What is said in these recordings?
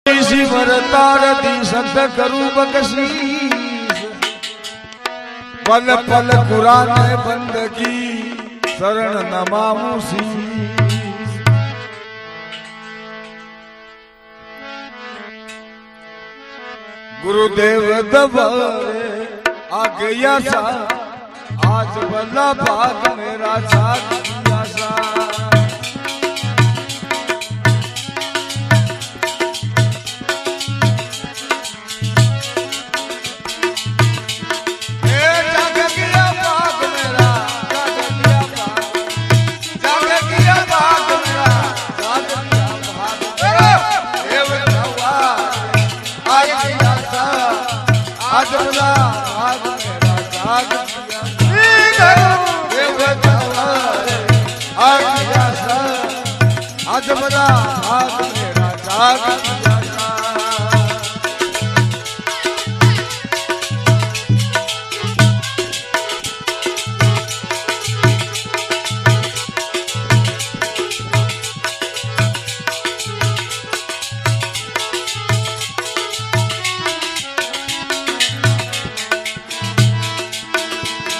तारती संत करूं बख्शीश पल पल कुरान बंदगी शरण नमामु शीश। गुरुदेव दबारे आ गया सा आज बल्ला भाग मेरा साथ दिया सा। आज बड़ा भाग मेरा जाग दिया सा।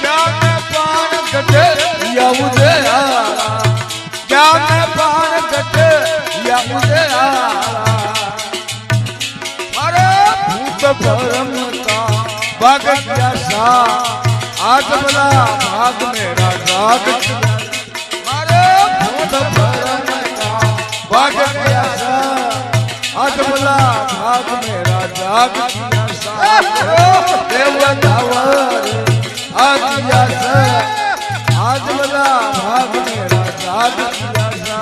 क्या मैं पान कटे या मुझे आरा, क्या मैं पान कटे या मुझे आरा, अरे भूत भरम का भाग गया सा आज बड़ा भाग मेरा जाग दिया। अरे भूत भरम का भाग गया सा आज बड़ा भाग मेरा जाग दिया सा। देवतावर आ गया सा आज बड़ा भाग मेरा जाग दिया सा।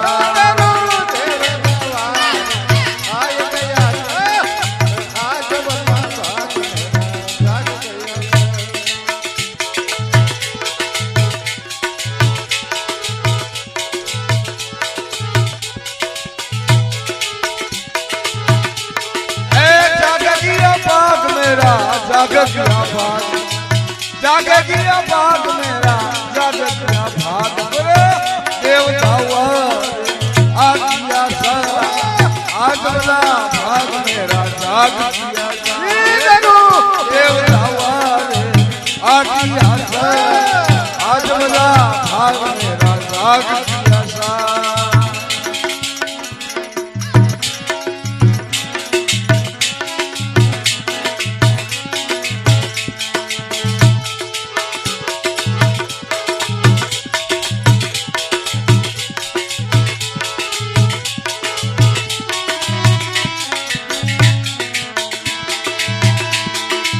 जाग गया भाग, जाग गया भाग मेरा, जाग गया भाग देवतावा आ गया सा आज बड़ा भाग मेरा जाग दिया सा। देवतावा आ गया सा आज बड़ा भाग मेरा जाग दिया सा।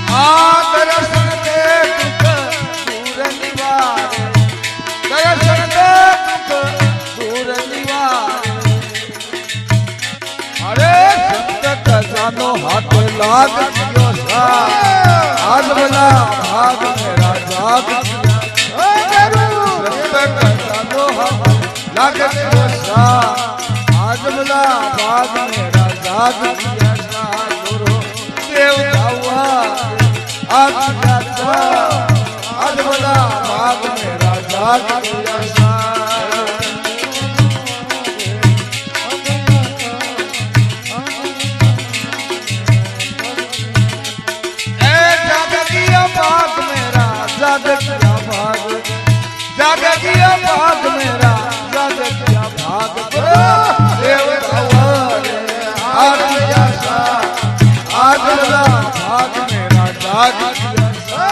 हाथ लाग दियो सा आज बड़ा भाग मेरा जाग दिया। लाग दियो सा आज बड़ा भाग मेरा जाग दिया सा। गुरु देवतावा आ गया सा आज बड़ा भाग मेरा जाग दिया सा। जाग गया भाग, जाग गया भाग मेरा, जाग गया भाग देवतावर आ गया सा आज बड़ा भाग मेरा जाग दिया सा।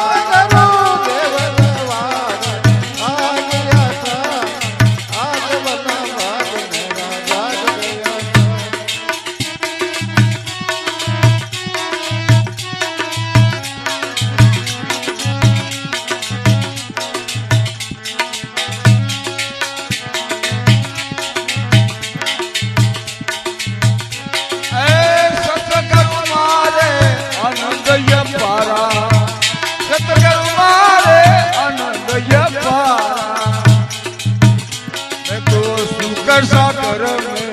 सागर में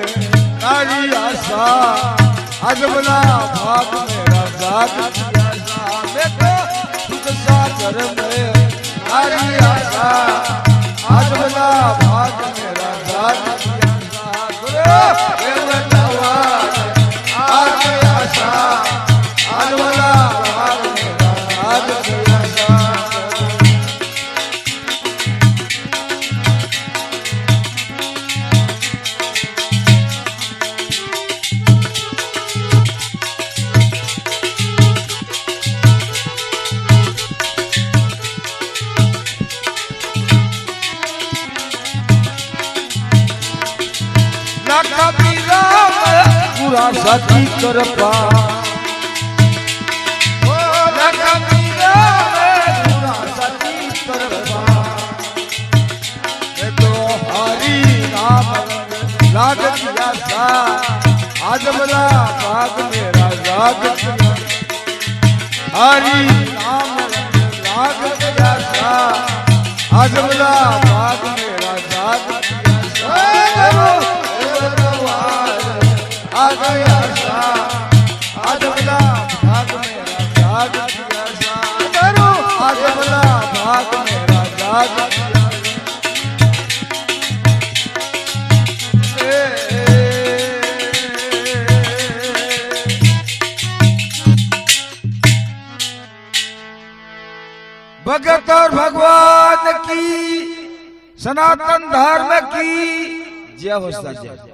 तारी आशा आज बड़ा भाग मेरा जाग दिया सा। मैं तो सुख सागर में तारी आशा आज बड़ा भाग मेरा जाग दिया सा। गुरु देवतावा आ गया सती कृपा लाग किया सा आज बला भाग मेरा राग किया हरि नाम लाग किया सा आज बला भाग मेरा राग किया आ गया सा आज बला भाग मेरा राग किया सा आज बला भाग मेरा राग किया भगत और भगवान की सनातन धर्म की जय हो सके।